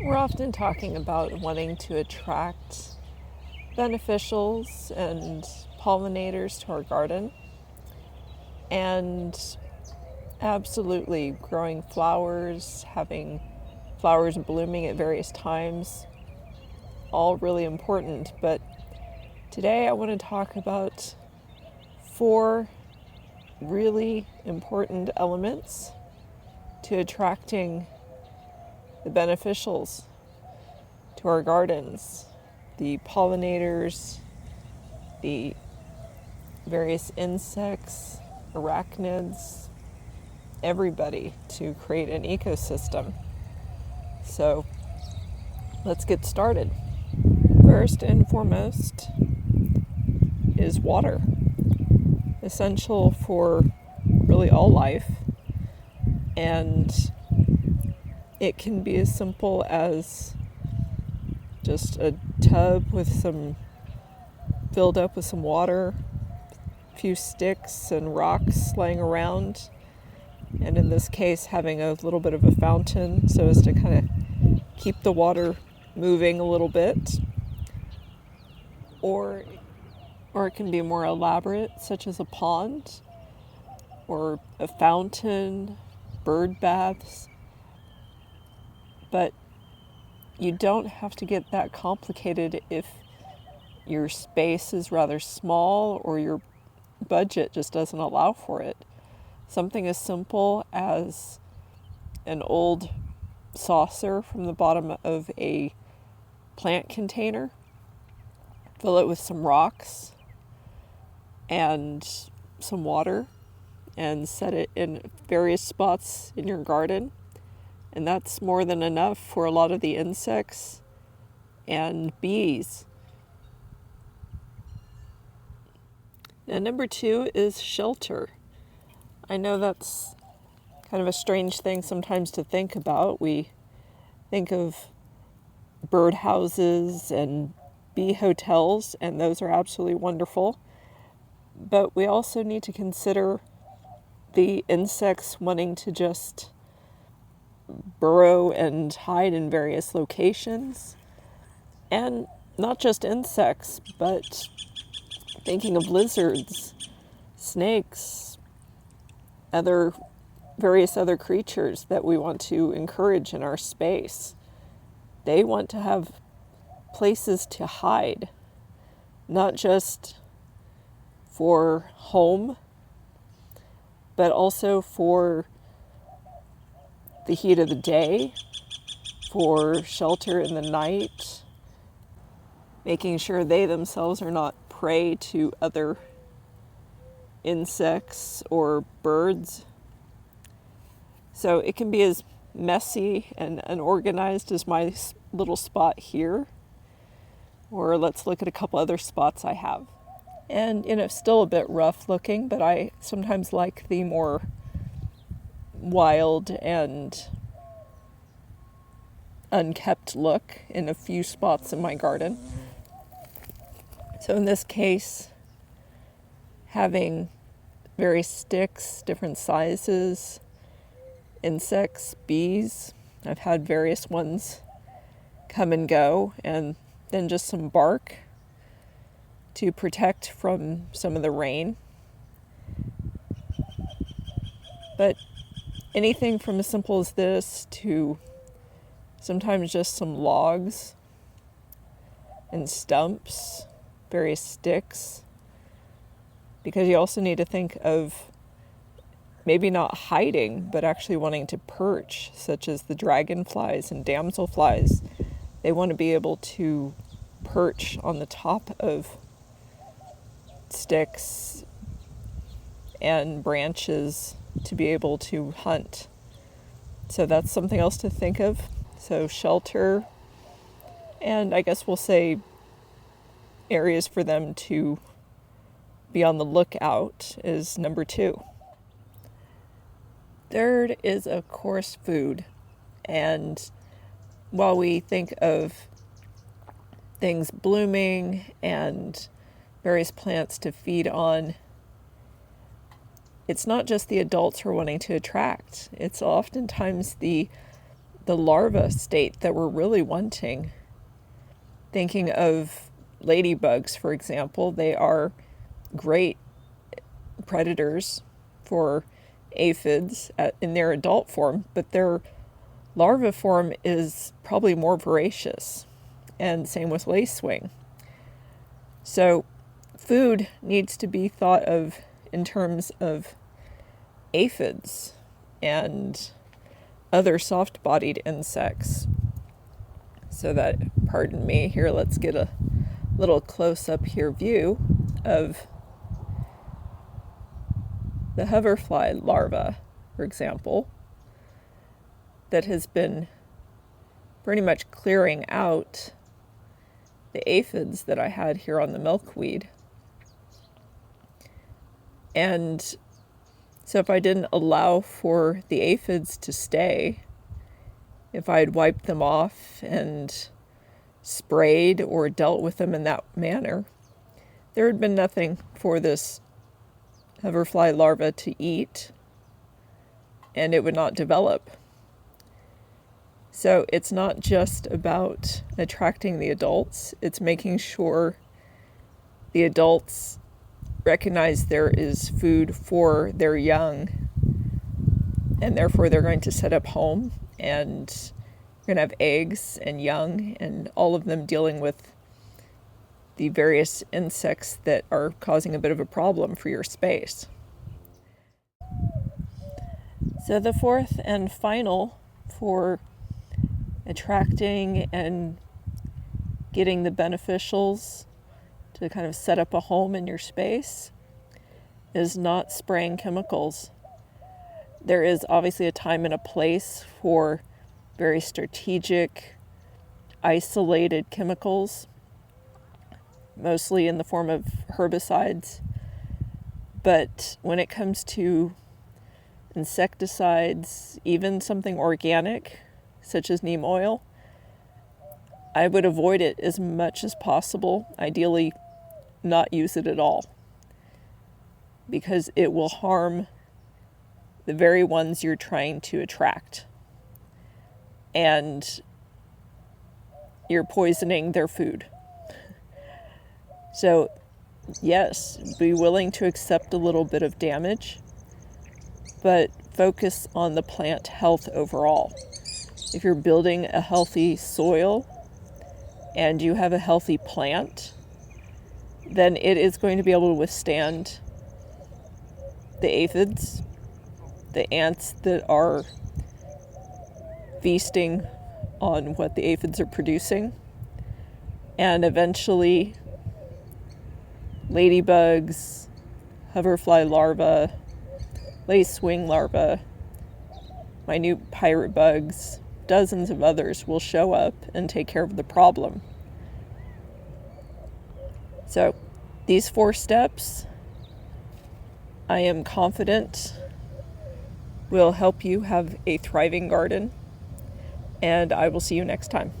We're often talking about wanting to attract beneficials and pollinators to our garden, and absolutely growing flowers, having flowers blooming at various times, all really important. But today I want to talk about 4 really important elements to attracting the beneficials to our gardens, the pollinators, the various insects, arachnids, everybody, to create an ecosystem. So let's get started. First and foremost is water, essential for really all life, and it can be as simple as just a tub with some filled up with some water, a few sticks and rocks laying around, and in this case having a little bit of a fountain so as to kind of keep the water moving a little bit. Or it can be more elaborate, such as a pond or a fountain, bird baths. But you don't have to get that complicated if your space is rather small or your budget just doesn't allow for it. Something as simple as an old saucer from the bottom of a plant container, fill it with some rocks and some water, and set it in various spots in your garden. And that's more than enough for a lot of the insects and bees. And number 2 is shelter. I know that's kind of a strange thing sometimes to think about. We think of bird houses and bee hotels, and those are absolutely wonderful. But we also need to consider the insects wanting to just burrow and hide in various locations. And not just insects, but thinking of lizards, snakes, various other creatures that we want to encourage in our space. They want to have places to hide, not just for home, but also for the heat of the day, for shelter in the night, making sure they themselves are not prey to other insects or birds. So it can be as messy and unorganized as my little spot here, or let's look at a couple other spots I have. And still a bit rough looking, but I sometimes like the more wild and unkept look in a few spots in my garden. So in this case, having various sticks, different sizes, insects, bees. I've had various ones come and go, and then just some bark to protect from some of the rain. But anything from as simple as this to sometimes just some logs and stumps, various sticks, because you also need to think of maybe not hiding, but actually wanting to perch, such as the dragonflies and damselflies. They want to be able to perch on the top of sticks and branches to be able to hunt. So that's something else to think of. So shelter, and I guess we'll say areas for them to be on the lookout is number 2. Third is, of course, food. And while we think of things blooming and various plants to feed on, it's not just the adults who are wanting to attract. It's oftentimes the the larva state that we're really wanting. Thinking of ladybugs, for example, they are great predators for aphids in their adult form, but their larva form is probably more voracious, and same with lacewing. So food needs to be thought of in terms of aphids and other soft-bodied insects. So that, pardon me, here let's get a little close-up here view of the hoverfly larva, for example, that has been pretty much clearing out the aphids that I had here on the milkweed. And so if I didn't allow for the aphids to stay, if I had wiped them off and sprayed or dealt with them in that manner, there had been nothing for this hoverfly larva to eat, and it would not develop. So it's not just about attracting the adults, it's making sure the adults recognize there is food for their young, and therefore they're going to set up home, and you're going to have eggs and young, and all of them dealing with the various insects that are causing a bit of a problem for your space. So the fourth and final for attracting and getting the beneficials to kind of set up a home in your space is not spraying chemicals. There is obviously a time and a place for very strategic, isolated chemicals, mostly in the form of herbicides. But when it comes to insecticides, even something organic, such as neem oil, I would avoid it as much as possible. Ideally, not use it at all, because it will harm the very ones you're trying to attract. And you're poisoning their food. So, yes, be willing to accept a little bit of damage, but focus on the plant health overall. If you're building a healthy soil and you have a healthy plant, then it is going to be able to withstand the aphids, the ants that are feasting on what the aphids are producing, and eventually ladybugs, hoverfly larvae, lacewing larvae, minute pirate bugs, dozens of others will show up and take care of the problem. So these 4 steps, I am confident, will help you have a thriving garden, and I will see you next time.